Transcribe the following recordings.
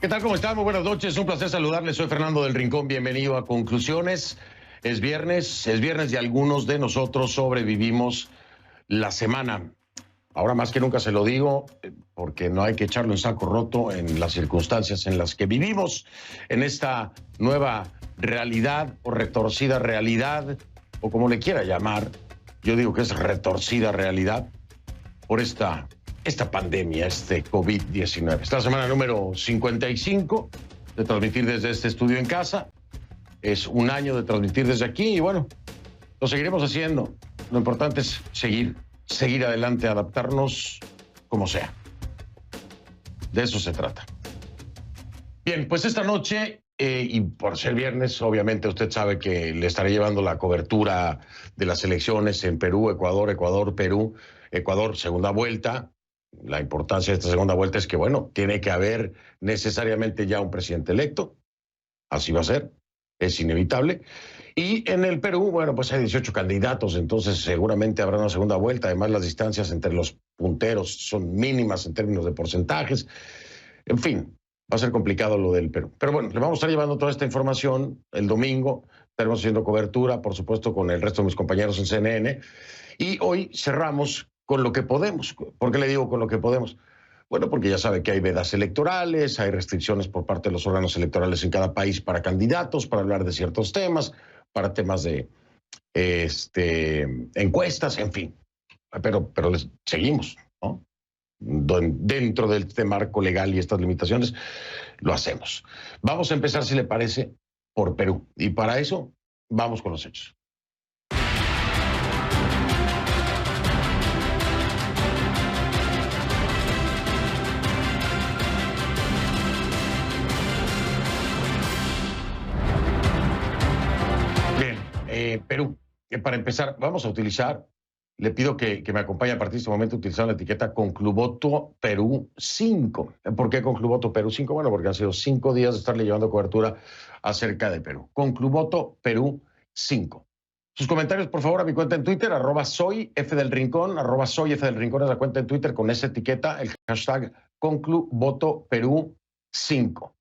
¿Qué tal? ¿Cómo están? Muy buenas noches. Un placer saludarles. Soy Fernando del Rincón. Bienvenido a Conclusiones. Es viernes y algunos de nosotros sobrevivimos la semana. Ahora más que nunca se lo digo, porque no hay que echarlo en saco roto en las circunstancias en las que vivimos, en esta nueva realidad o retorcida realidad, o como le quiera llamar. Yo digo que es retorcida realidad por esta pandemia, este COVID-19. Esta semana número 55 de transmitir desde este estudio en casa. Es un año de transmitir desde aquí y bueno, lo seguiremos haciendo. Lo importante es seguir adelante, adaptarnos como sea. De eso se trata. Bien, pues esta noche, y por ser viernes, obviamente usted sabe que le estaré llevando la cobertura de las elecciones en Perú, Ecuador, Perú. Ecuador, segunda vuelta. La importancia de esta segunda vuelta es que, bueno, tiene que haber necesariamente ya un presidente electo. Así va a ser. Es inevitable. Y en el Perú, bueno, pues hay 18 candidatos, entonces seguramente habrá una segunda vuelta. Además, las distancias entre los punteros son mínimas en términos de porcentajes. En fin, va a ser complicado lo del Perú. Pero bueno, le vamos a estar llevando toda esta información el domingo. Estaremos haciendo cobertura, por supuesto, con el resto de mis compañeros en CNN. Y hoy cerramos con lo que podemos. ¿Por qué le digo con lo que podemos? Bueno, porque ya sabe que hay vedas electorales, hay restricciones por parte de los órganos electorales en cada país para candidatos, para hablar de ciertos temas, para temas de encuestas, en fin. Pero seguimos, ¿no? Dentro de este marco legal y estas limitaciones, lo hacemos. Vamos a empezar, si le parece, por Perú. Y para eso, vamos con los hechos. Perú, para empezar, vamos a utilizar, le pido que me acompañe a partir de este momento utilizando la etiqueta Concluvoto Perú 5. ¿Por qué Concluvoto Perú 5? Bueno, porque han sido 5 días de estarle llevando cobertura acerca de Perú. Concluvoto Perú 5. Sus comentarios, por favor, a mi cuenta en Twitter, @soyfdelrincón, @soyfdelrincón es la cuenta en Twitter con esa etiqueta, el hashtag Concluvoto Perú 5.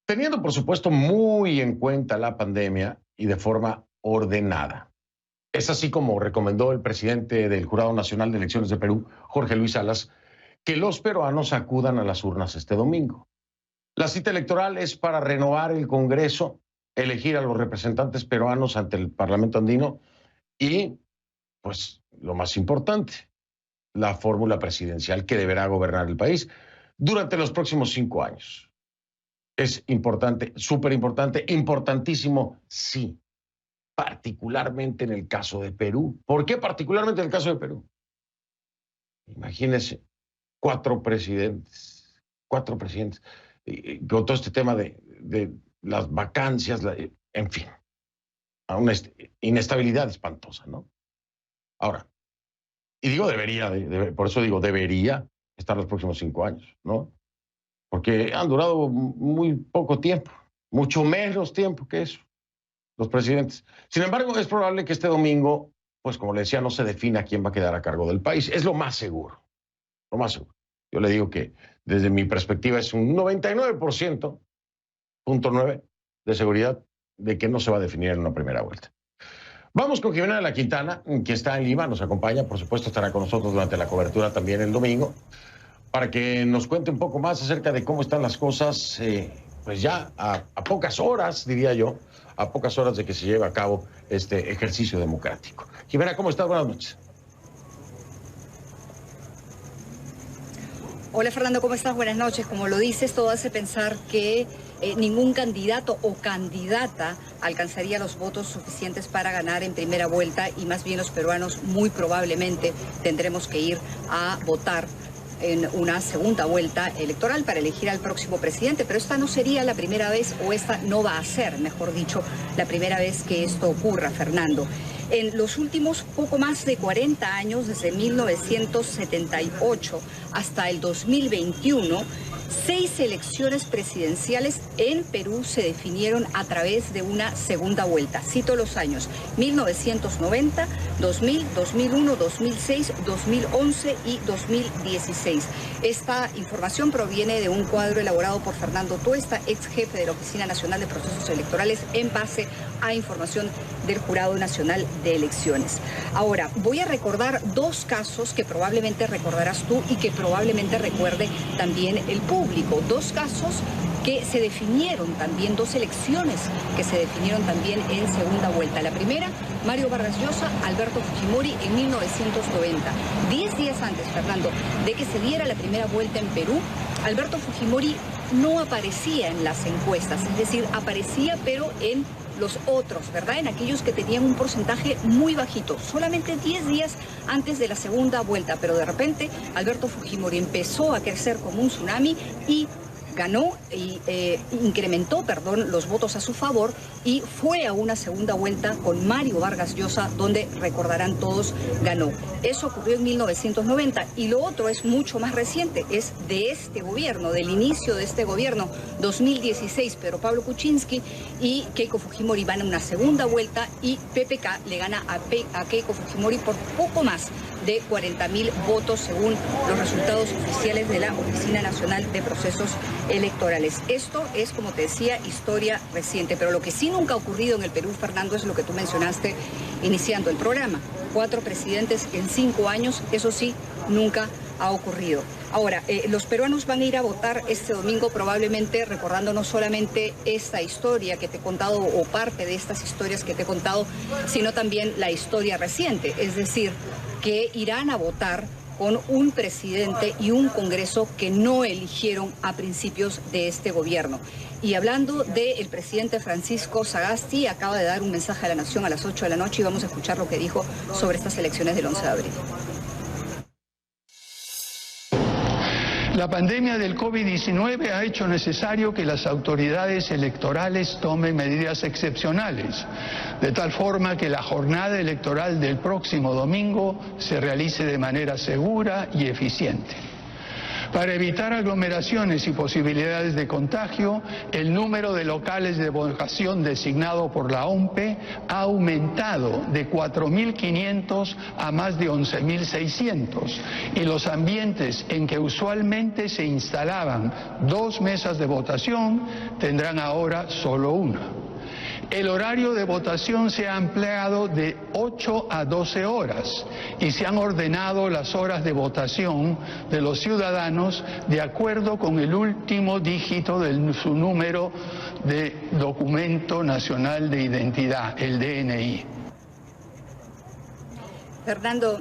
Teniendo, por supuesto, muy en cuenta la pandemia y de forma ordenada. Es así como recomendó el presidente del Jurado Nacional de Elecciones de Perú, Jorge Luis Salas, que los peruanos acudan a las urnas este domingo. La cita electoral es para renovar el Congreso, elegir a los representantes peruanos ante el Parlamento andino y, pues, lo más importante, la fórmula presidencial que deberá gobernar el país durante los próximos 5 años. Es importante, súper importante, importantísimo, sí. Particularmente en el caso de Perú. ¿Por qué particularmente en el caso de Perú? Imagínense, 4 presidentes, con todo este tema de las vacancias, en fin, a una inestabilidad espantosa, ¿no? Ahora, y digo debería, por eso digo debería estar los próximos 5 años, ¿no? Porque han durado muy poco tiempo, mucho menos tiempo que eso, los presidentes. Sin embargo, es probable que este domingo, pues como le decía, no se defina quién va a quedar a cargo del país. Es lo más seguro, lo más seguro. Yo le digo que desde mi perspectiva es un 99.9 de seguridad de que no se va a definir en una primera vuelta. Vamos con Jimena de la Quintana, que está en Lima, nos acompaña, por supuesto estará con nosotros durante la cobertura también el domingo, para que nos cuente un poco más acerca de cómo están las cosas, pues ya a pocas horas, diría yo, a pocas horas de que se lleve a cabo este ejercicio democrático. Jimena, ¿cómo estás? Buenas noches. Hola Fernando, ¿cómo estás? Buenas noches. Como lo dices, todo hace pensar que ningún candidato o candidata alcanzaría los votos suficientes para ganar en primera vuelta y más bien los peruanos muy probablemente tendremos que ir a votar en una segunda vuelta electoral para elegir al próximo presidente, pero esta no sería la primera vez, o esta no va a ser, mejor dicho, la primera vez que esto ocurra, Fernando. En los últimos poco más de 40 años, desde 1978 hasta el 2021, 6 elecciones presidenciales en Perú se definieron a través de una segunda vuelta. Cito los años: 1990, 2000, 2001, 2006, 2011 y 2016. Esta información proviene de un cuadro elaborado por Fernando Tuesta, ex jefe de la Oficina Nacional de Procesos Electorales, en base a información del Jurado Nacional de Elecciones. Ahora, voy a recordar dos casos que probablemente recordarás tú y que probablemente recuerde también el público. Dos casos que se definieron también, dos elecciones que se definieron también en segunda vuelta. La primera, Mario Vargas Llosa, Alberto Fujimori en 1990. 10 días antes, Fernando, de que se diera la primera vuelta en Perú, Alberto Fujimori no aparecía en las encuestas, es decir, aparecía pero en los otros, ¿verdad? En aquellos que tenían un porcentaje muy bajito, solamente 10 días antes de la segunda vuelta, pero de repente Alberto Fujimori empezó a crecer como un tsunami y ganó y incrementó, los votos a su favor y fue a una segunda vuelta con Mario Vargas Llosa, donde recordarán todos, ganó. Eso ocurrió en 1990 y lo otro es mucho más reciente, es de este gobierno, del inicio de este gobierno, 2016, Pedro Pablo Kuczynski y Keiko Fujimori van a una segunda vuelta y PPK le gana a Keiko Fujimori por poco más de 40.000 votos según los resultados oficiales de la Oficina Nacional de Procesos Electorales. Esto es, como te decía, historia reciente, pero lo que sí nunca ha ocurrido en el Perú, Fernando, es lo que tú mencionaste iniciando el programa. 4 presidentes en 5 años, eso sí, nunca ha ocurrido. Ahora, los peruanos van a ir a votar este domingo probablemente recordando no solamente esta historia que te he contado o parte de estas historias que te he contado, sino también la historia reciente, es decir, que irán a votar con un presidente y un Congreso que no eligieron a principios de este gobierno. Y hablando del presidente Francisco Sagasti, acaba de dar un mensaje a la Nación a las 8 de la noche y vamos a escuchar lo que dijo sobre estas elecciones del 11 de abril. La pandemia del COVID-19 ha hecho necesario que las autoridades electorales tomen medidas excepcionales, de tal forma que la jornada electoral del próximo domingo se realice de manera segura y eficiente. Para evitar aglomeraciones y posibilidades de contagio, el número de locales de votación designado por la OMPE ha aumentado de 4.500 a más de 11.600 y los ambientes en que usualmente se instalaban 2 mesas de votación tendrán ahora solo una. El horario de votación se ha ampliado de 8 a 12 horas y se han ordenado las horas de votación de los ciudadanos de acuerdo con el último dígito de su número de documento nacional de identidad, el DNI. Fernando,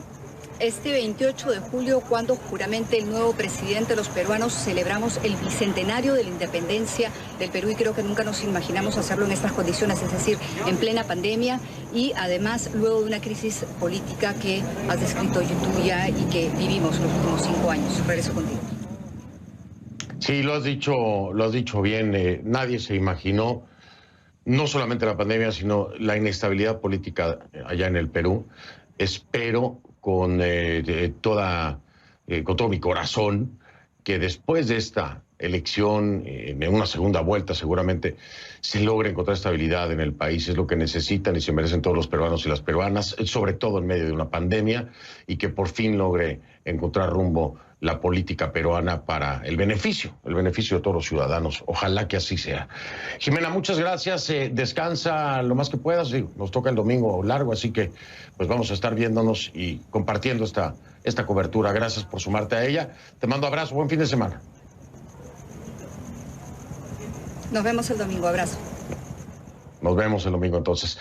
este 28 de julio, cuando juramente el nuevo presidente, los peruanos celebramos el bicentenario de la independencia del Perú y creo que nunca nos imaginamos hacerlo en estas condiciones, es decir, en plena pandemia y además luego de una crisis política que has descrito tú ya y que vivimos los últimos 5 años. Regreso contigo. Sí, lo has dicho bien. Nadie se imaginó no solamente la pandemia, sino la inestabilidad política allá en el Perú. Espero con todo mi corazón que después de esta elección, en una segunda vuelta seguramente, se logre encontrar estabilidad en el país. Es lo que necesitan y se merecen todos los peruanos y las peruanas, sobre todo en medio de una pandemia, y que por fin logre encontrar rumbo la política peruana para el beneficio de todos los ciudadanos. Ojalá que así sea. Jimena, muchas gracias. Descansa lo más que puedas. Nos toca el domingo largo, así que pues vamos a estar viéndonos y compartiendo esta cobertura. Gracias por sumarte a ella. Te mando abrazo. Buen fin de semana. Nos vemos el domingo. Abrazo. Nos vemos el domingo entonces.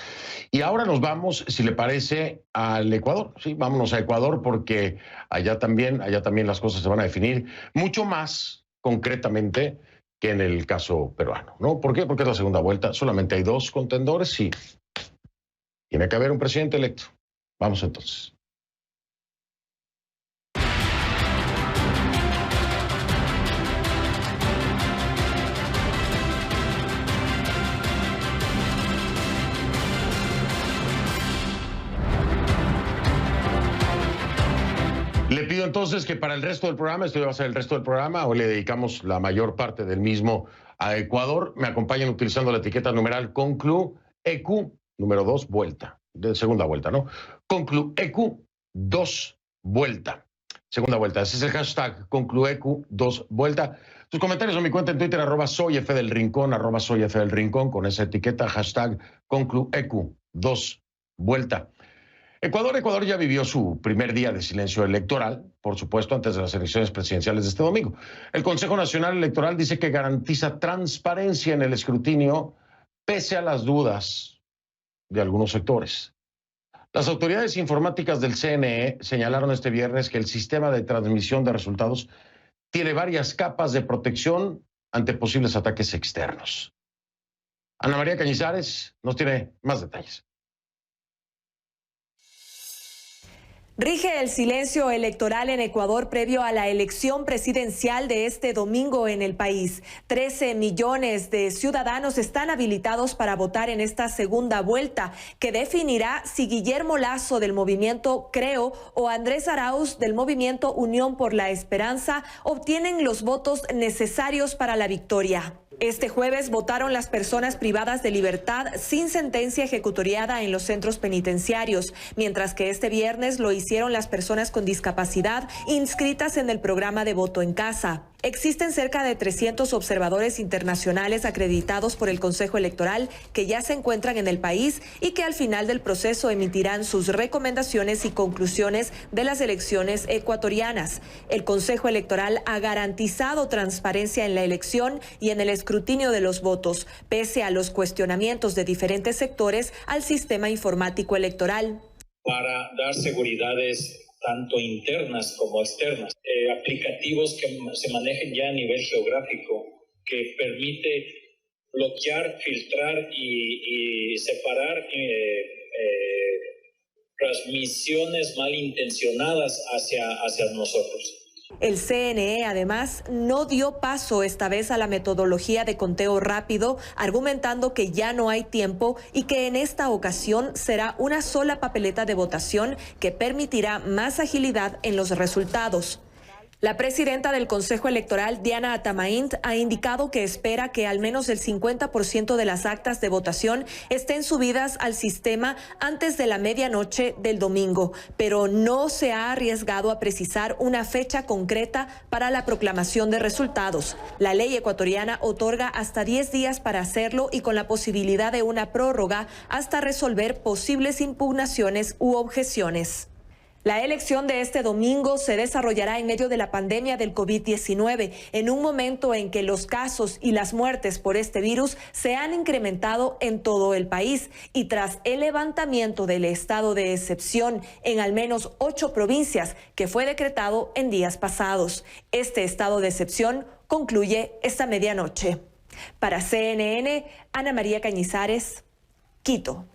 Y ahora nos vamos, si le parece, al Ecuador. Sí, vámonos a Ecuador porque allá también las cosas se van a definir mucho más concretamente que en el caso peruano, ¿no? ¿Por qué? Porque es la segunda vuelta. Solamente hay 2 contendores y tiene que haber un presidente electo. Vamos entonces. Le pido entonces que para el resto del programa, esto va a ser el resto del programa, hoy le dedicamos la mayor parte del mismo a Ecuador, me acompañan utilizando la etiqueta numeral CONCLU EQ número 2 vuelta. de segunda vuelta, ¿no? Concluecu 2 vuelta. Segunda vuelta. Ese es el hashtag Concluecu 2 vuelta. Tus comentarios en mi cuenta en Twitter, @soyfdelrincón, @soyfdelrincón, con esa etiqueta, hashtag Concluecu 2 vuelta. Ecuador ya vivió su primer día de silencio electoral, por supuesto, antes de las elecciones presidenciales de este domingo. El Consejo Nacional Electoral dice que garantiza transparencia en el escrutinio, pese a las dudas de algunos sectores. Las autoridades informáticas del CNE señalaron este viernes que el sistema de transmisión de resultados tiene varias capas de protección ante posibles ataques externos. Ana María Cañizares nos tiene más detalles. Rige el silencio electoral en Ecuador previo a la elección presidencial de este domingo en el país. 13 millones de ciudadanos están habilitados para votar en esta segunda vuelta, que definirá si Guillermo Lasso del movimiento Creo o Andrés Arauz del movimiento Unión por la Esperanza obtienen los votos necesarios para la victoria. Este jueves votaron las personas privadas de libertad sin sentencia ejecutoriada en los centros penitenciarios, mientras que este viernes lo hicieron las personas con discapacidad inscritas en el programa de voto en casa. Existen cerca de 300 observadores internacionales acreditados por el Consejo Electoral que ya se encuentran en el país y que al final del proceso emitirán sus recomendaciones y conclusiones de las elecciones ecuatorianas. El Consejo Electoral ha garantizado transparencia en la elección y en el escrutinio de los votos, pese a los cuestionamientos de diferentes sectores al sistema informático electoral. Para dar seguridades tanto internas como externas, aplicativos que se manejen ya a nivel geográfico, que permite bloquear, filtrar y separar transmisiones malintencionadas hacia nosotros. El CNE, además, no dio paso esta vez a la metodología de conteo rápido, argumentando que ya no hay tiempo y que en esta ocasión será una sola papeleta de votación que permitirá más agilidad en los resultados. La presidenta del Consejo Electoral, Diana Atamaint, ha indicado que espera que al menos el 50% de las actas de votación estén subidas al sistema antes de la medianoche del domingo, pero no se ha arriesgado a precisar una fecha concreta para la proclamación de resultados. La ley ecuatoriana otorga hasta 10 días para hacerlo y con la posibilidad de una prórroga hasta resolver posibles impugnaciones u objeciones. La elección de este domingo se desarrollará en medio de la pandemia del COVID-19, en un momento en que los casos y las muertes por este virus se han incrementado en todo el país y tras el levantamiento del estado de excepción en al menos 8 provincias que fue decretado en días pasados. Este estado de excepción concluye esta medianoche. Para CNN, Ana María Cañizares, Quito.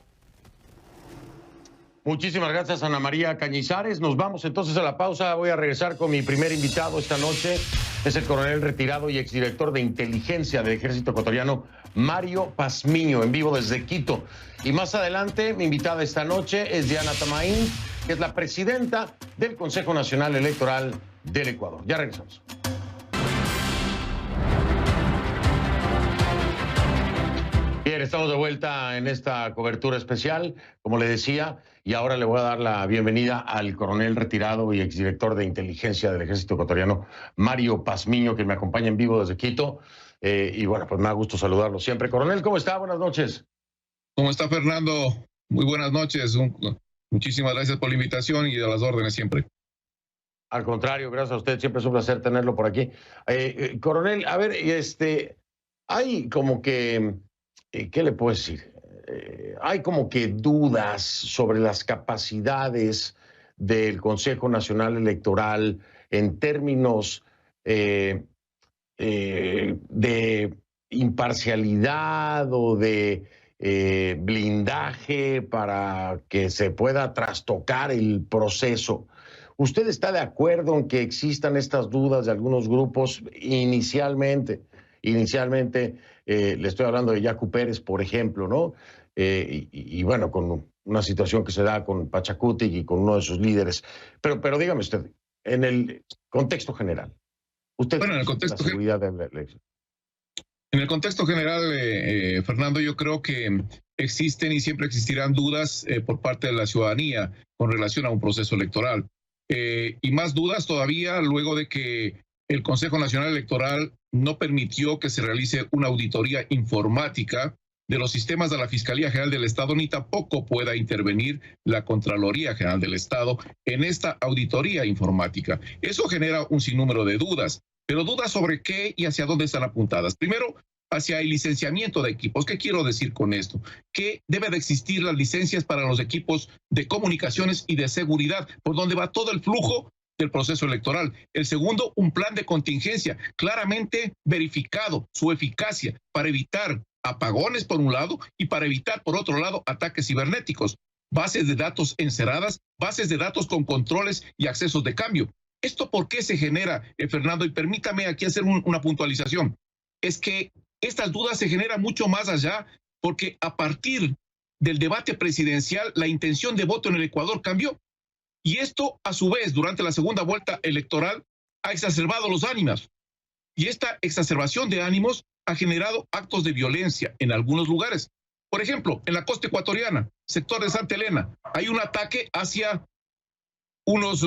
Muchísimas gracias, Ana María Cañizares. Nos vamos entonces a la pausa. Voy a regresar con mi primer invitado esta noche. Es el coronel retirado y exdirector de inteligencia del Ejército Ecuatoriano, Mario Pazmiño, en vivo desde Quito. Y más adelante, mi invitada esta noche es Diana Atamaint, que es la presidenta del Consejo Nacional Electoral del Ecuador. Ya regresamos. Bien, estamos de vuelta en esta cobertura especial, como le decía, y ahora le voy a dar la bienvenida al coronel retirado y exdirector de inteligencia del Ejército Ecuatoriano, Mario Pazmiño, que me acompaña en vivo desde Quito. Y bueno, pues me da gusto saludarlo siempre. Coronel, ¿cómo está? Buenas noches. ¿Cómo está, Fernando? Muy buenas noches. Muchísimas gracias por la invitación y a las órdenes siempre. Al contrario, gracias a usted. Siempre es un placer tenerlo por aquí. Coronel, a ver, hay como que... ¿qué le puedo decir? Hay como que dudas sobre las capacidades del Consejo Nacional Electoral en términos de imparcialidad o de blindaje para que se pueda trastocar el proceso. ¿Usted está de acuerdo en que existan estas dudas de algunos grupos inicialmente? Le estoy hablando de Yacu Pérez, por ejemplo, ¿no? Y bueno, con una situación que se da con Pachacuti y con uno de sus líderes. Pero dígame usted, en el contexto general, ¿usted bueno, en el contexto la seguridad de la elección? En el contexto general, Fernando, yo creo que existen y siempre existirán dudas por parte de la ciudadanía con relación a un proceso electoral. Y más dudas todavía luego de que el Consejo Nacional Electoral no permitió que se realice una auditoría informática de los sistemas de la Fiscalía General del Estado, ni tampoco pueda intervenir la Contraloría General del Estado en esta auditoría informática. Eso genera un sinnúmero de dudas, pero dudas sobre qué y hacia dónde están apuntadas. Primero, hacia el licenciamiento de equipos. ¿Qué quiero decir con esto? Que debe de existir las licencias para los equipos de comunicaciones y de seguridad, por donde va todo el flujo del proceso electoral. El segundo, un plan de contingencia claramente verificado, su eficacia para evitar apagones por un lado y para evitar por otro lado ataques cibernéticos, bases de datos encerradas, bases de datos con controles y accesos de cambio. ¿Esto por qué se genera, Fernando? Y permítame aquí hacer una puntualización. Es que estas dudas se generan mucho más allá porque a partir del debate presidencial la intención de voto en el Ecuador cambió. Y esto, a su vez, durante la segunda vuelta electoral, ha exacerbado los ánimos. Y esta exacerbación de ánimos ha generado actos de violencia en algunos lugares. Por ejemplo, en la costa ecuatoriana, sector de Santa Elena, hay un ataque hacia unos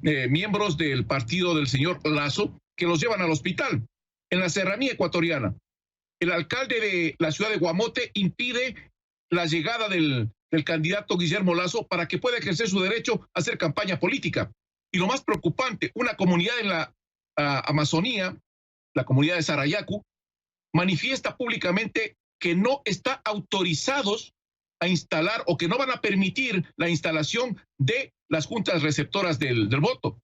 miembros del partido del señor Lazo que los llevan al hospital. En la serranía ecuatoriana, el alcalde de la ciudad de Guamote impide la llegada del candidato Guillermo Lazo para que pueda ejercer su derecho a hacer campaña política. Y lo más preocupante, una comunidad en la Amazonía, la comunidad de Sarayacu, manifiesta públicamente que no está autorizados a instalar o que no van a permitir la instalación de las juntas receptoras del voto.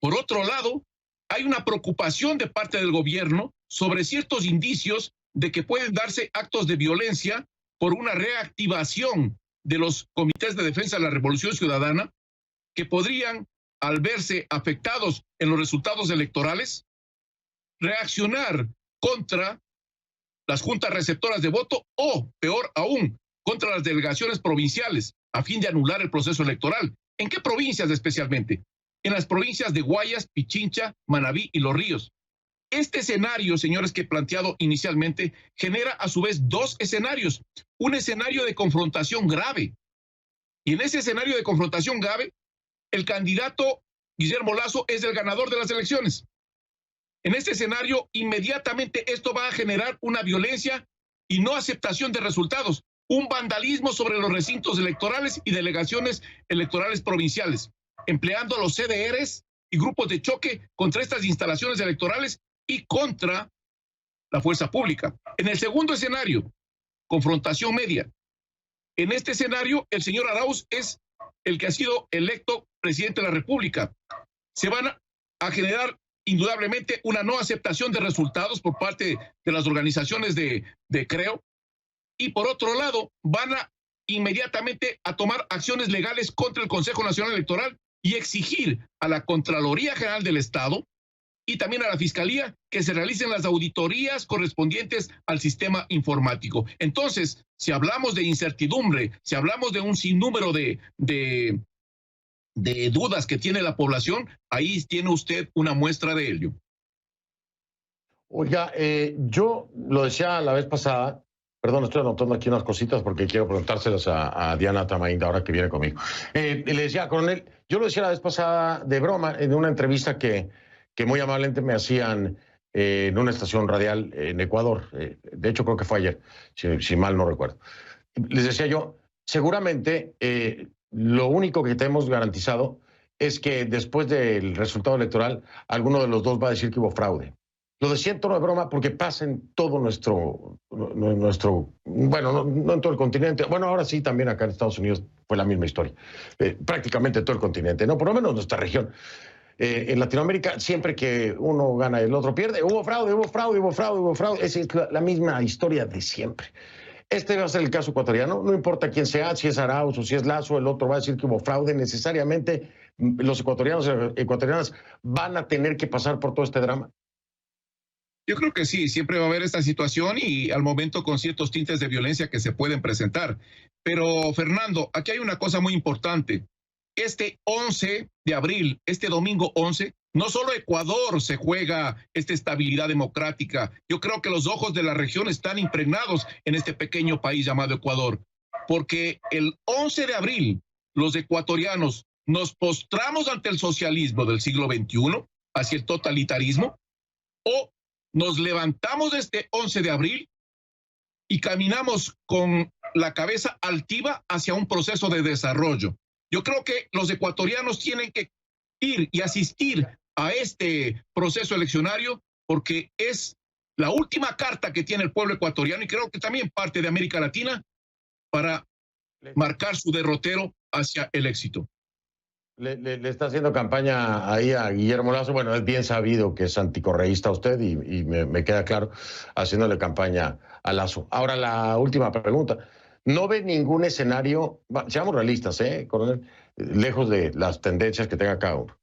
Por otro lado, hay una preocupación de parte del gobierno sobre ciertos indicios de que pueden darse actos de violencia por una reactivación de los comités de defensa de la Revolución Ciudadana que podrían, al verse afectados en los resultados electorales, reaccionar contra las juntas receptoras de voto o, peor aún, contra las delegaciones provinciales a fin de anular el proceso electoral. ¿En qué provincias especialmente? En las provincias de Guayas, Pichincha, Manabí y Los Ríos. Este escenario, señores, que he planteado inicialmente, genera a su vez dos escenarios. Un escenario de confrontación grave. Y en ese escenario de confrontación grave, el candidato Guillermo Lazo es el ganador de las elecciones. En este escenario, inmediatamente esto va a generar una violencia y no aceptación de resultados, un vandalismo sobre los recintos electorales y delegaciones electorales provinciales, empleando a los CDRs y grupos de choque contra estas instalaciones electorales y contra la fuerza pública. En el segundo escenario, confrontación media. En este escenario, el señor Arauz es el que ha sido electo presidente de la República. Se van a generar indudablemente una no aceptación de resultados por parte de las organizaciones de CREO y por otro lado van a inmediatamente a tomar acciones legales contra el Consejo Nacional Electoral y exigir a la Contraloría General del Estado y también a la Fiscalía que se realicen las auditorías correspondientes al sistema informático. Entonces, si hablamos de incertidumbre, si hablamos de un sinnúmero de dudas que tiene la población, ahí tiene usted una muestra de ello. Oiga, yo lo decía la vez pasada, perdón, estoy anotando aquí unas cositas porque quiero preguntárselas a Diana Tamainda ahora que viene conmigo. Le decía, coronel, yo lo decía la vez pasada de broma en una entrevista que muy amablemente me hacían en una estación radial en Ecuador. De hecho, creo que fue ayer, si mal no recuerdo. Les decía yo, seguramente lo único que tenemos garantizado es que después del resultado electoral, alguno de los dos va a decir que hubo fraude. Lo decía en tono de broma porque pasa en todo nuestro bueno, no en todo el continente. Bueno, ahora sí, también acá en Estados Unidos fue la misma historia. Prácticamente todo el continente, no, por lo menos nuestra región. En Latinoamérica, siempre que uno gana y el otro pierde, hubo fraude, hubo fraude, hubo fraude, hubo fraude. Esa es la misma historia de siempre. Este va a ser el caso ecuatoriano, no importa quién sea, si es Arauz o si es Lazo, el otro va a decir que hubo fraude. Necesariamente los ecuatorianos y ecuatorianas van a tener que pasar por todo este drama. Yo creo que sí, siempre va a haber esta situación y al momento con ciertos tintes de violencia que se pueden presentar. Pero, Fernando, aquí hay una cosa muy importante. Este 11 de abril, este domingo 11, No solo Ecuador se juega esta estabilidad democrática. Yo creo que los ojos de la región están impregnados en este pequeño país llamado Ecuador, porque el 11 de abril los ecuatorianos nos postramos ante el socialismo del siglo XXI, hacia el totalitarismo, o nos levantamos este 11 de abril y caminamos con la cabeza altiva hacia un proceso de desarrollo. Yo creo que los ecuatorianos tienen que ir y asistir a este proceso eleccionario porque es la última carta que tiene el pueblo ecuatoriano y creo que también parte de América Latina para marcar su derrotero hacia el éxito. Le está haciendo campaña ahí a Guillermo Lasso. Bueno, es bien sabido que es anticorreísta usted y me queda claro, haciéndole campaña a Lasso. Ahora, la última pregunta. ¿No ve ningún escenario, seamos realistas, coronel, lejos de las tendencias que tenga cada uno,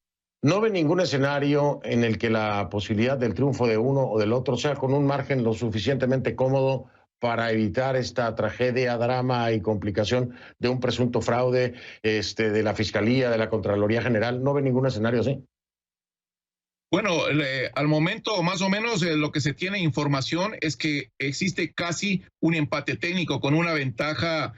no ve ningún escenario en el que la posibilidad del triunfo de uno o del otro sea con un margen lo suficientemente cómodo para evitar esta tragedia, drama y complicación de un presunto fraude de la Fiscalía, de la Contraloría General? ¿No ve ningún escenario así? Bueno, al momento más o menos lo que se tiene información es que existe casi un empate técnico con una ventaja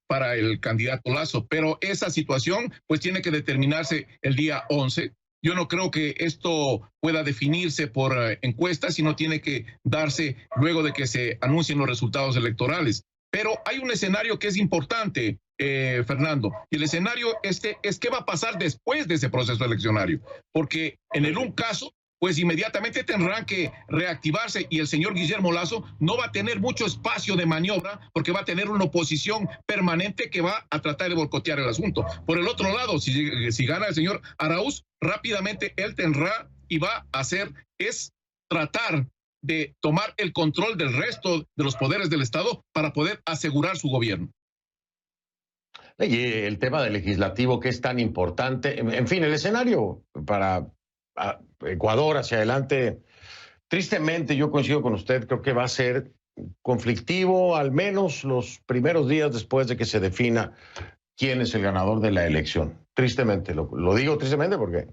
para el candidato Lasso, pero esa situación pues tiene que determinarse el día 11. Yo no creo que esto pueda definirse por encuestas, sino tiene que darse luego de que se anuncien los resultados electorales. Pero hay un escenario que es importante, Fernando, y el escenario es qué va a pasar después de ese proceso eleccionario, porque en un caso, pues inmediatamente tendrán que reactivarse y el señor Guillermo Lasso no va a tener mucho espacio de maniobra porque va a tener una oposición permanente que va a tratar de boicotear el asunto. Por el otro lado, si gana el señor Arauz, rápidamente él tendrá y va a hacer es tratar de tomar el control del resto de los poderes del Estado para poder asegurar su gobierno. Y el tema del legislativo, que es tan importante. En fin, el escenario para Ecuador hacia adelante, tristemente yo coincido con usted, creo que va a ser conflictivo al menos los primeros días después de que se defina quién es el ganador de la elección. Tristemente, lo digo tristemente porque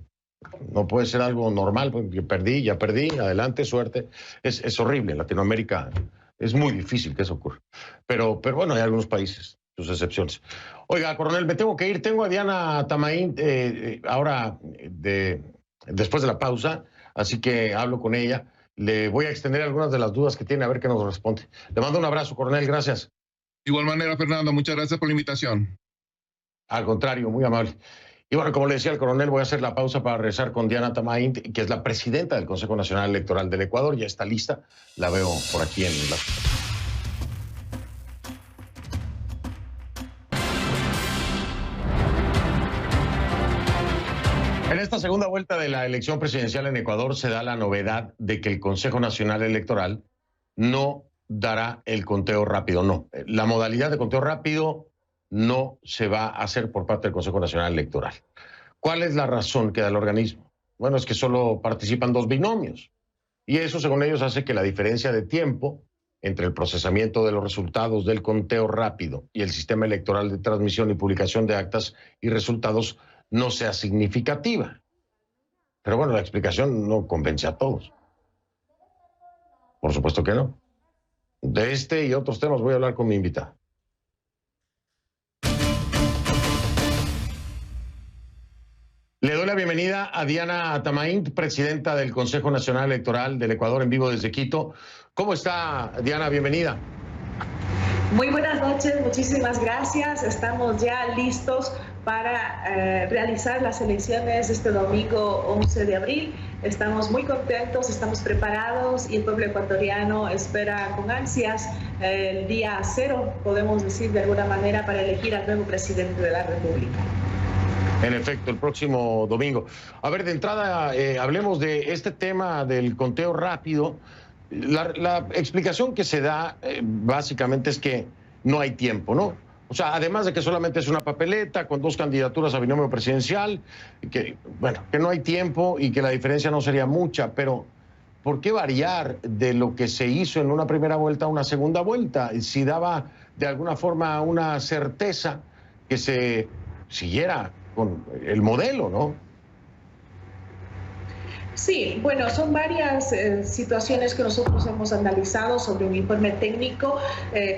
no puede ser algo normal, porque ya perdí, adelante, suerte. Es horrible, en Latinoamérica es muy difícil que eso ocurra. Pero bueno, hay algunos países, sus excepciones. Oiga, coronel, me tengo que ir. Tengo a Diana Tamaín ahora después de la pausa, así que hablo con ella. Le voy a extender algunas de las dudas que tiene, a ver qué nos responde. Le mando un abrazo, coronel, gracias. De igual manera, Fernando, muchas gracias por la invitación. Al contrario, muy amable. Y bueno, como le decía el coronel, voy a hacer la pausa para regresar con Diana Tamaín, que es la presidenta del Consejo Nacional Electoral del Ecuador. Ya está lista, la veo por aquí en la... En esta segunda vuelta de la elección presidencial en Ecuador se da la novedad de que el Consejo Nacional Electoral no dará el conteo rápido, no. La modalidad de conteo rápido no se va a hacer por parte del Consejo Nacional Electoral. ¿Cuál es la razón que da el organismo? Bueno, es que solo participan 2 binomios. Y eso, según ellos, hace que la diferencia de tiempo entre el procesamiento de los resultados del conteo rápido y el sistema electoral de transmisión y publicación de actas y resultados no sea significativa. Pero bueno, la explicación no convence a todos. Por supuesto que no. De este y otros temas voy a hablar con mi invitada. Le doy la bienvenida a Diana Tamaín, presidenta del Consejo Nacional Electoral del Ecuador, en vivo desde Quito. ¿Cómo está, Diana? Bienvenida. Muy buenas noches, muchísimas gracias. Estamos ya listos para realizar las elecciones este domingo 11 de abril. Estamos muy contentos, estamos preparados y el pueblo ecuatoriano espera con ansias el día 0, podemos decir de alguna manera, para elegir al nuevo presidente de la República. En efecto, el próximo domingo. A ver, de entrada, hablemos de este tema del conteo rápido. La explicación que se da básicamente es que no hay tiempo, ¿no? O sea, además de que solamente es una papeleta con 2 candidaturas a binomio presidencial, que no hay tiempo y que la diferencia no sería mucha, pero ¿por qué variar de lo que se hizo en una primera vuelta a una segunda vuelta? Si daba de alguna forma una certeza que se siguiera con el modelo, ¿no? Sí, bueno, son varias situaciones que nosotros hemos analizado sobre un informe técnico.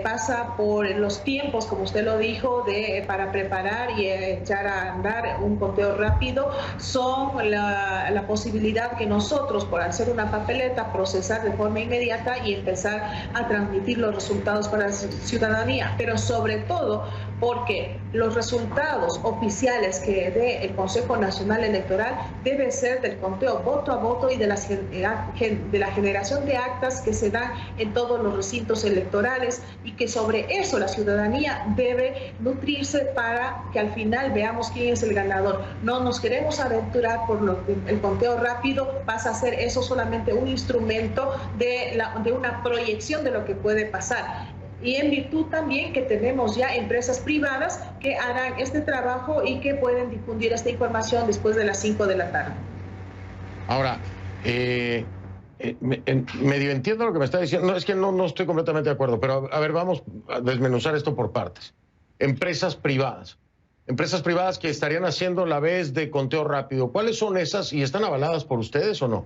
Pasa por los tiempos, como usted lo dijo, para preparar y echar a andar un conteo rápido. Son la posibilidad que nosotros, por hacer una papeleta, procesar de forma inmediata y empezar a transmitir los resultados para la ciudadanía. Pero sobre todo porque los resultados oficiales que dé el Consejo Nacional Electoral debe ser del conteo voto a voto y de la generación de actas que se dan en todos los recintos electorales, y que sobre eso la ciudadanía debe nutrirse para que al final veamos quién es el ganador. No nos queremos aventurar por el conteo rápido, pasa a ser eso solamente un instrumento de una proyección de lo que puede pasar. Y en virtud también que tenemos ya empresas privadas que harán este trabajo y que pueden difundir esta información después de las 5 de la tarde. Ahora, medio entiendo lo que me está diciendo. No, es que no estoy completamente de acuerdo, pero a ver, vamos a desmenuzar esto por partes. Empresas privadas que estarían haciendo la vez de conteo rápido. ¿Cuáles son esas y están avaladas por ustedes o no?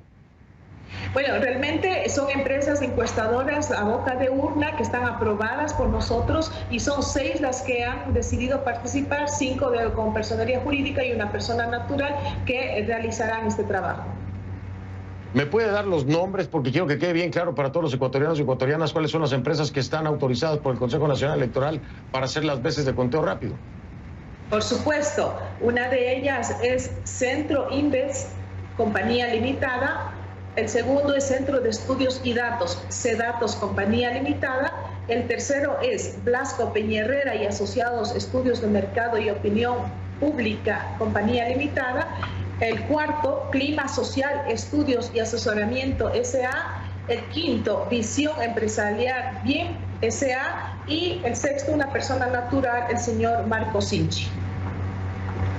Bueno, realmente son empresas encuestadoras a boca de urna que están aprobadas por nosotros, y son 6 las que han decidido participar, 5 con personería jurídica y una persona natural que realizarán este trabajo. ¿Me puede dar los nombres? Porque quiero que quede bien claro para todos los ecuatorianos y ecuatorianas cuáles son las empresas que están autorizadas por el Consejo Nacional Electoral para hacer las veces de conteo rápido. Por supuesto, una de ellas es Centro Invest, Compañía Limitada. El segundo es Centro de Estudios y Datos, CEDATOS, Compañía Limitada. El tercero es Blasco Peñerrera y Asociados Estudios de Mercado y Opinión Pública, Compañía Limitada. El cuarto, Clima Social, Estudios y Asesoramiento, S.A. El quinto, Visión Empresarial Bien, S.A. Y el sexto, una persona natural, el señor Marco Sinchi.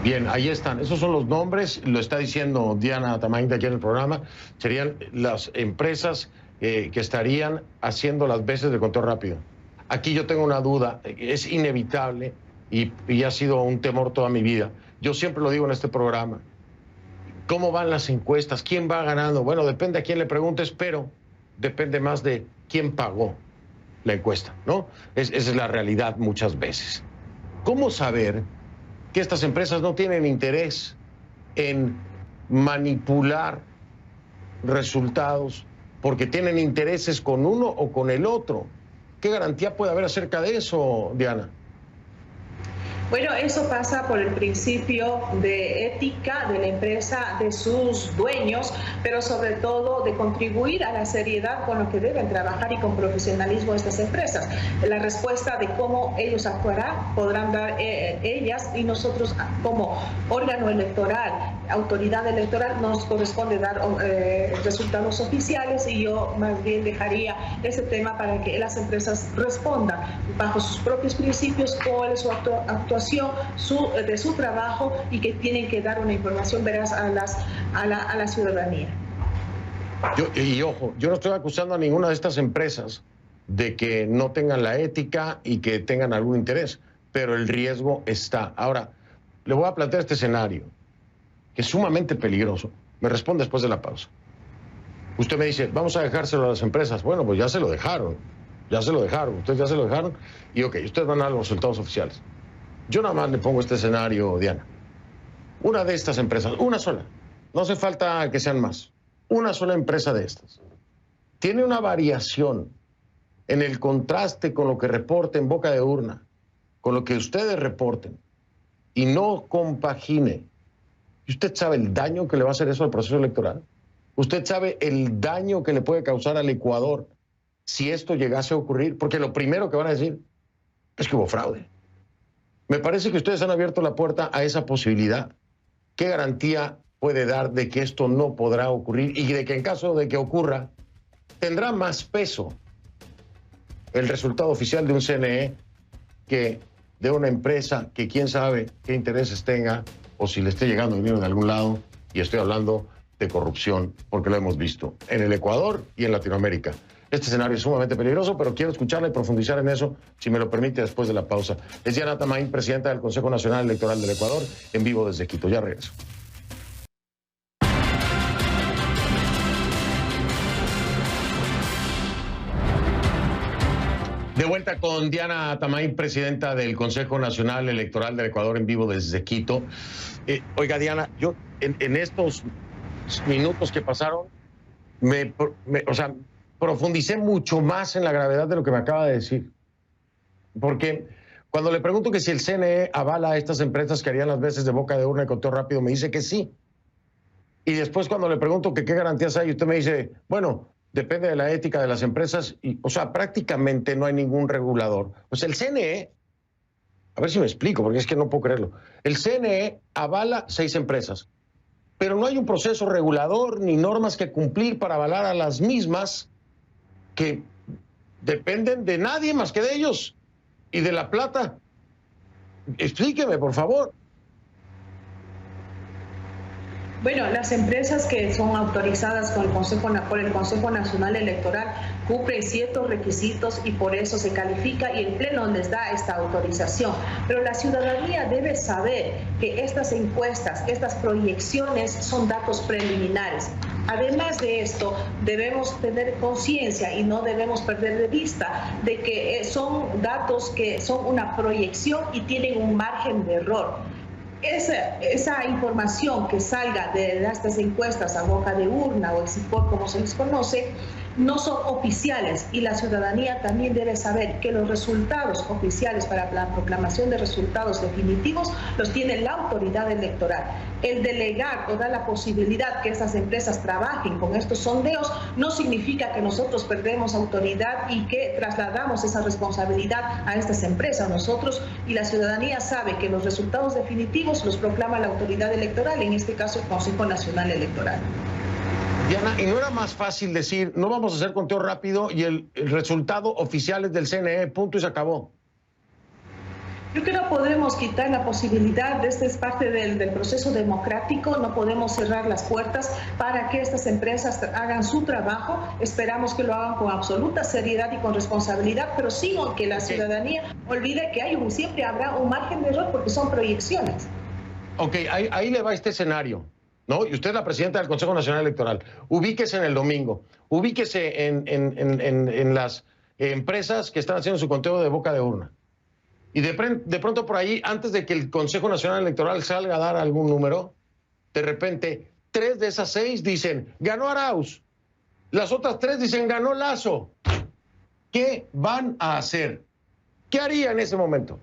Bien, ahí están. Esos son los nombres, lo está diciendo Diana Tamainda aquí en el programa. Serían las empresas que estarían haciendo las veces de conteo rápido. Aquí yo tengo una duda, es inevitable y ha sido un temor toda mi vida. Yo siempre lo digo en este programa. ¿Cómo van las encuestas? ¿Quién va ganando? Bueno, depende a quién le preguntes, pero depende más de quién pagó la encuesta, ¿no? Esa es la realidad muchas veces. ¿Cómo saber que estas empresas no tienen interés en manipular resultados porque tienen intereses con uno o con el otro? ¿Qué garantía puede haber acerca de eso, Diana? Bueno, eso pasa por el principio de ética de la empresa, de sus dueños, pero sobre todo de contribuir a la seriedad con lo que deben trabajar y con profesionalismo estas empresas. La respuesta de cómo ellos actuarán podrán dar ellas, y nosotros como órgano electoral, autoridad electoral, nos corresponde dar resultados oficiales, y yo más bien dejaría ese tema para que las empresas respondan bajo sus propios principios cuál es su actuación de su trabajo, y que tienen que dar una información veraz a la ciudadanía. Ojo, yo no estoy acusando a ninguna de estas empresas de que no tengan la ética y que tengan algún interés, pero el riesgo está. Ahora, le voy a plantear este escenario, que es sumamente peligroso. Me responde después de la pausa. Usted me dice, vamos a dejárselo a las empresas. Bueno, pues ya se lo dejaron. Ustedes ya se lo dejaron y ok, ustedes van a dar los resultados oficiales. Yo nada más le pongo este escenario, Diana. Una de estas empresas, una sola, no hace falta que sean más, una sola empresa de estas, tiene una variación en el contraste con lo que reporten boca de urna, con lo que ustedes reporten, y no compagine. ¿Y usted sabe el daño que le va a hacer eso al proceso electoral? ¿Usted sabe el daño que le puede causar al Ecuador si esto llegase a ocurrir? Porque lo primero que van a decir es que hubo fraude. Me parece que ustedes han abierto la puerta a esa posibilidad. ¿Qué garantía puede dar de que esto no podrá ocurrir y de que en caso de que ocurra, tendrá más peso el resultado oficial de un CNE que de una empresa que quién sabe qué intereses tenga o si le esté llegando dinero de algún lado? Y estoy hablando de corrupción, porque lo hemos visto en el Ecuador y en Latinoamérica. Este escenario es sumamente peligroso, pero quiero escucharla y profundizar en eso, si me lo permite, después de la pausa. Es Diana Tamain, presidenta del Consejo Nacional Electoral del Ecuador, en vivo desde Quito. Ya regreso. De vuelta con Diana Tamay, presidenta del Consejo Nacional Electoral del Ecuador, en vivo desde Quito. Oiga, Diana, yo en estos minutos que pasaron, profundicé mucho más en la gravedad de lo que me acaba de decir. Porque cuando le pregunto que si el CNE avala a estas empresas que harían las veces de boca de urna y conteo rápido, me dice que sí. Y después cuando le pregunto que qué garantías hay, usted me dice, bueno, depende de la ética de las empresas. O sea, prácticamente no hay ningún regulador. Pues el CNE, a ver si me explico, porque es que no puedo creerlo. El CNE avala 6 empresas, pero no hay un proceso regulador ni normas que cumplir para avalar a las mismas que dependen de nadie más que de ellos y de la plata. Explíqueme, por favor. Bueno, las empresas que son autorizadas por el Consejo Nacional Electoral cumplen ciertos requisitos y por eso se califica y el Pleno les da esta autorización. Pero la ciudadanía debe saber que estas encuestas, estas proyecciones son datos preliminares. Además de esto, debemos tener conciencia y no debemos perder de vista de que son datos que son una proyección y tienen un margen de error. Esa información que salga de estas encuestas a boca de urna o Exitpoll, como se les conoce, no son oficiales y la ciudadanía también debe saber que los resultados oficiales para la proclamación de resultados definitivos los tiene la autoridad electoral. El delegar o dar la posibilidad que esas empresas trabajen con estos sondeos no significa que nosotros perdemos autoridad y que trasladamos esa responsabilidad a estas empresas. Nosotros y la ciudadanía sabe que los resultados definitivos los proclama la autoridad electoral, en este caso el Consejo Nacional Electoral. Diana, ¿y no era más fácil decir, no vamos a hacer conteo rápido y el resultado oficial es del CNE, punto y se acabó? Yo creo que no podemos quitar la posibilidad, esta es parte del proceso democrático, no podemos cerrar las puertas para que estas empresas hagan su trabajo, esperamos que lo hagan con absoluta seriedad y con responsabilidad, pero sin que la ciudadanía olvide que siempre habrá un margen de error porque son proyecciones. Ok, ahí le va este escenario, ¿no? Y usted es la presidenta del Consejo Nacional Electoral. Ubíquese en el domingo, ubíquese en las empresas que están haciendo su conteo de boca de urna. Y de pronto por ahí, antes de que el Consejo Nacional Electoral salga a dar algún número, de repente 3 de esas 6 dicen, ganó Arauz. Las otras 3 dicen, ganó Lasso. ¿Qué van a hacer? ¿Qué haría en ese momento?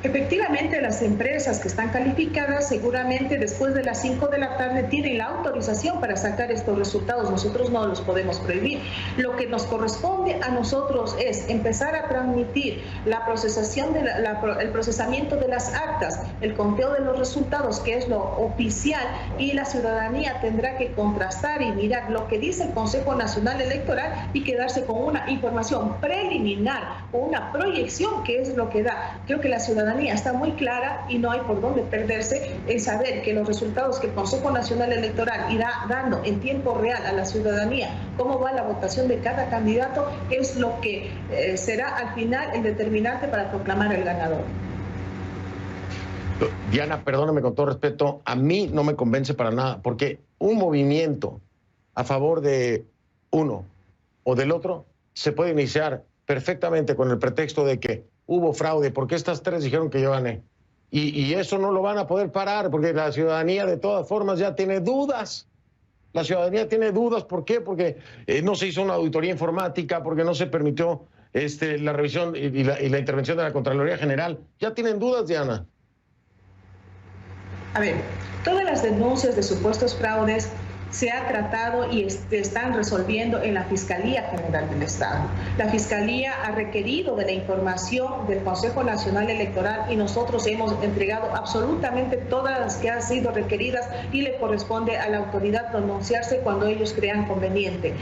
Efectivamente, las empresas que están calificadas seguramente después de las 5 de la tarde tienen la autorización para sacar estos resultados. Nosotros no los podemos prohibir. Lo que nos corresponde a nosotros es empezar a transmitir la procesación el procesamiento de las actas, el conteo de los resultados, que es lo oficial, y la ciudadanía tendrá que contrastar y mirar lo que dice el Consejo Nacional Electoral y quedarse con una información preliminar o una proyección que es lo que da. Creo que la ciudadanía está muy clara y no hay por dónde perderse en saber que los resultados que el Consejo Nacional Electoral irá dando en tiempo real a la ciudadanía, cómo va la votación de cada candidato, es lo que será al final el determinante para proclamar el ganador. Diana, perdóname con todo respeto, a mí no me convence para nada, porque un movimiento a favor de uno o del otro se puede iniciar perfectamente con el pretexto de que hubo fraude, porque estas 3 dijeron que yo gané. Y eso no lo van a poder parar, porque la ciudadanía de todas formas ya tiene dudas. La ciudadanía tiene dudas, ¿por qué? Porque no se hizo una auditoría informática, porque no se permitió la revisión y la intervención de la Contraloría General. Ya tienen dudas, Diana. A ver, todas las denuncias de supuestos fraudes se ha tratado y están resolviendo en la Fiscalía General del Estado. La Fiscalía ha requerido de la información del Consejo Nacional Electoral y nosotros hemos entregado absolutamente todas las que han sido requeridas y le corresponde a la autoridad pronunciarse cuando ellos crean conveniente.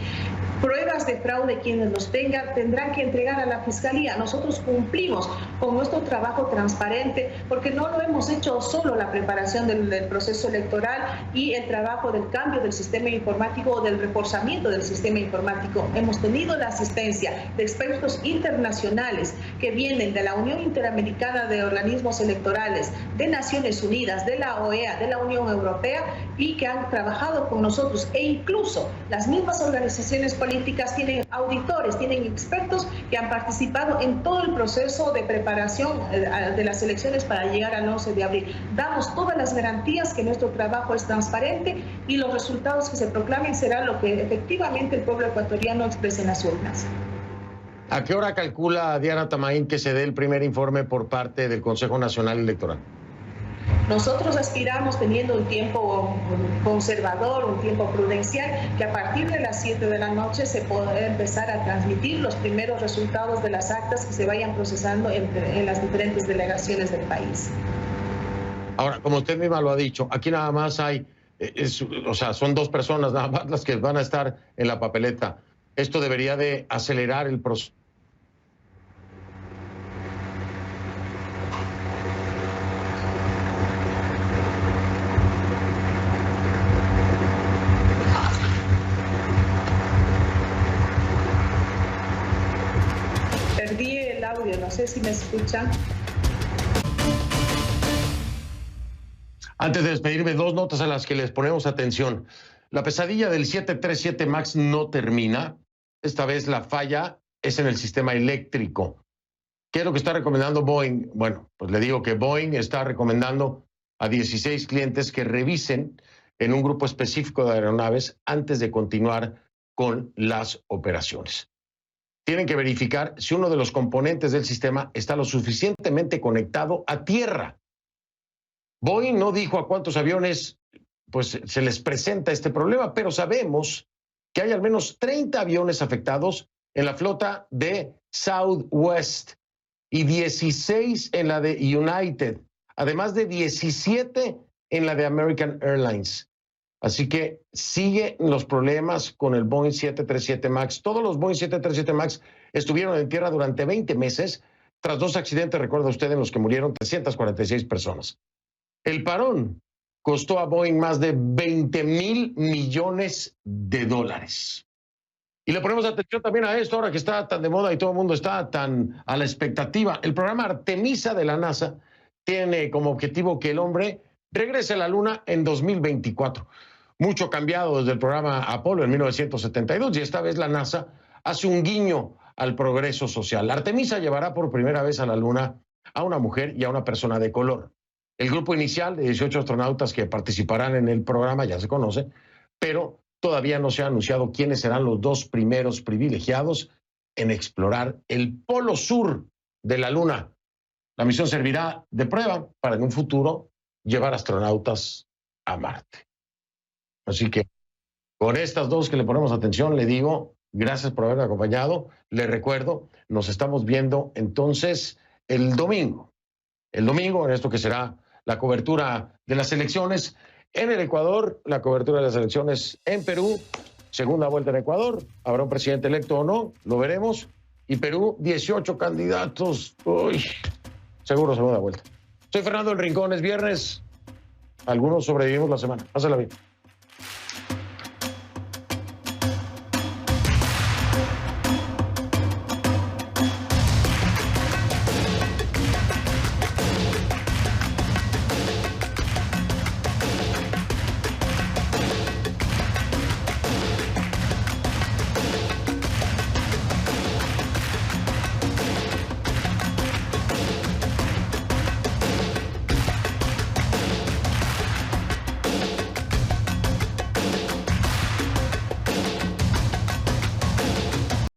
Pruebas de fraude, quienes los tengan, tendrán que entregar a la Fiscalía. Nosotros cumplimos con nuestro trabajo transparente porque no lo hemos hecho solo la preparación del proceso electoral y el trabajo del cambio del sistema informático o del reforzamiento del sistema informático. Hemos tenido la asistencia de expertos internacionales que vienen de la Unión Interamericana de Organismos Electorales, de Naciones Unidas, de la OEA, de la Unión Europea y que han trabajado con nosotros e incluso las mismas organizaciones políticas políticas tienen auditores, tienen expertos que han participado en todo el proceso de preparación de las elecciones para llegar al 11 de abril. Damos todas las garantías que nuestro trabajo es transparente y los resultados que se proclamen serán lo que efectivamente el pueblo ecuatoriano exprese en las urnas. ¿A qué hora calcula Diana Tamain que se dé el primer informe por parte del Consejo Nacional Electoral? Nosotros aspiramos, teniendo un tiempo conservador, un tiempo prudencial, que a partir de las 7 de la noche se pueda empezar a transmitir los primeros resultados de las actas que se vayan procesando en las diferentes delegaciones del país. Ahora, como usted misma lo ha dicho, aquí nada más hay, o sea, son 2 personas nada más las que van a estar en la papeleta. Esto debería de acelerar el proceso. Perdí el audio, no sé si me escuchan. Antes de despedirme, 2 notas a las que les ponemos atención. La pesadilla del 737 MAX no termina. Esta vez la falla es en el sistema eléctrico. ¿Qué es lo que está recomendando Boeing? Bueno, pues le digo que Boeing está recomendando a 16 clientes que revisen en un grupo específico de aeronaves antes de continuar con las operaciones. Tienen que verificar si uno de los componentes del sistema está lo suficientemente conectado a tierra. Boeing no dijo a cuántos aviones pues, se les presenta este problema, pero sabemos que hay al menos 30 aviones afectados en la flota de Southwest y 16 en la de United, además de 17 en la de American Airlines. Así que siguen los problemas con el Boeing 737 MAX. Todos los Boeing 737 MAX estuvieron en tierra durante 20 meses, tras 2 accidentes, recuerda usted, en los que murieron 346 personas. El parón costó a Boeing más de $20,000 millones. Y le ponemos atención también a esto, ahora que está tan de moda y todo el mundo está tan a la expectativa. El programa Artemisa de la NASA tiene como objetivo que el hombre regrese a la Luna en 2024. Mucho cambiado desde el programa Apolo en 1972, y esta vez la NASA hace un guiño al progreso social. Artemisa llevará por primera vez a la Luna a una mujer y a una persona de color. El grupo inicial de 18 astronautas que participarán en el programa ya se conoce, pero todavía no se ha anunciado quiénes serán los 2 primeros privilegiados en explorar el polo sur de la Luna. La misión servirá de prueba para en un futuro llevar astronautas a Marte. Así que con estas 2 que le ponemos atención, le digo gracias por haberme acompañado. Le recuerdo, nos estamos viendo entonces el domingo en esto que será la cobertura de las elecciones en el Ecuador, la cobertura de las elecciones en Perú, segunda vuelta en Ecuador, habrá un presidente electo o no, lo veremos, y Perú, 18 candidatos, uy, seguro segunda vuelta. Soy Fernando del Rincón, es viernes, algunos sobrevivimos la semana, pásala bien.